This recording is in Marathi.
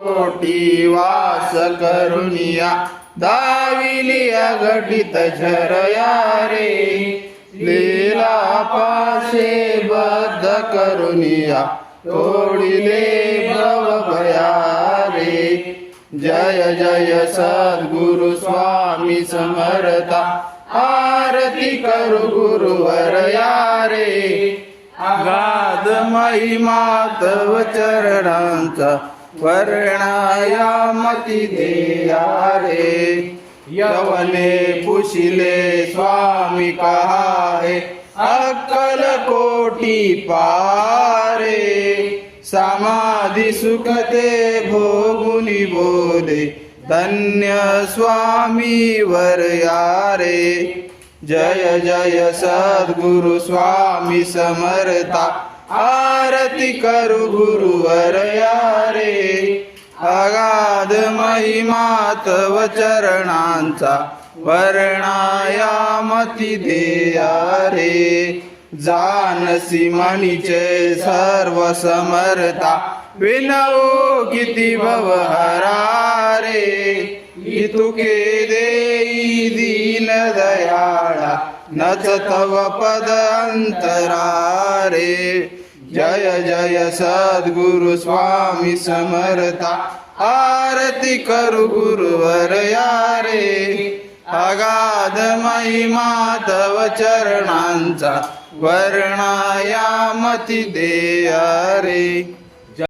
कोटी वास करुनिया दाविलिया घटित झरया रे लीला पाशे बद्ध करुनिया तोडिले भव भया रे जय जय सद्गुरु स्वामी समर्था आरती करू गुरुवर या रे अगाध महिमा तव चरणांचा वर्णाया मती देया रे यवने पुशिले स्वामी कहाए अक्कल कोटी पारे समाधि सुखते भोगुनी बोले धन्य स्वामी वर यारे जय जय सद्गुरु स्वामी समर्था आरती करू गुरुवर यारे अगाध महिमा तव चरणांचा वर्णाया मती देया रे जानसी मनीचे सर्व समर्था विनवो किती भवहरा रे इतुके देई दीन दयाळा नच तव पद अंतरा रे जय जय सद्गुरु स्वामी समर्था आरती करू गुरुवर या रे अगाध महिमा तव चरणांचा वर्णाया मती देया रे।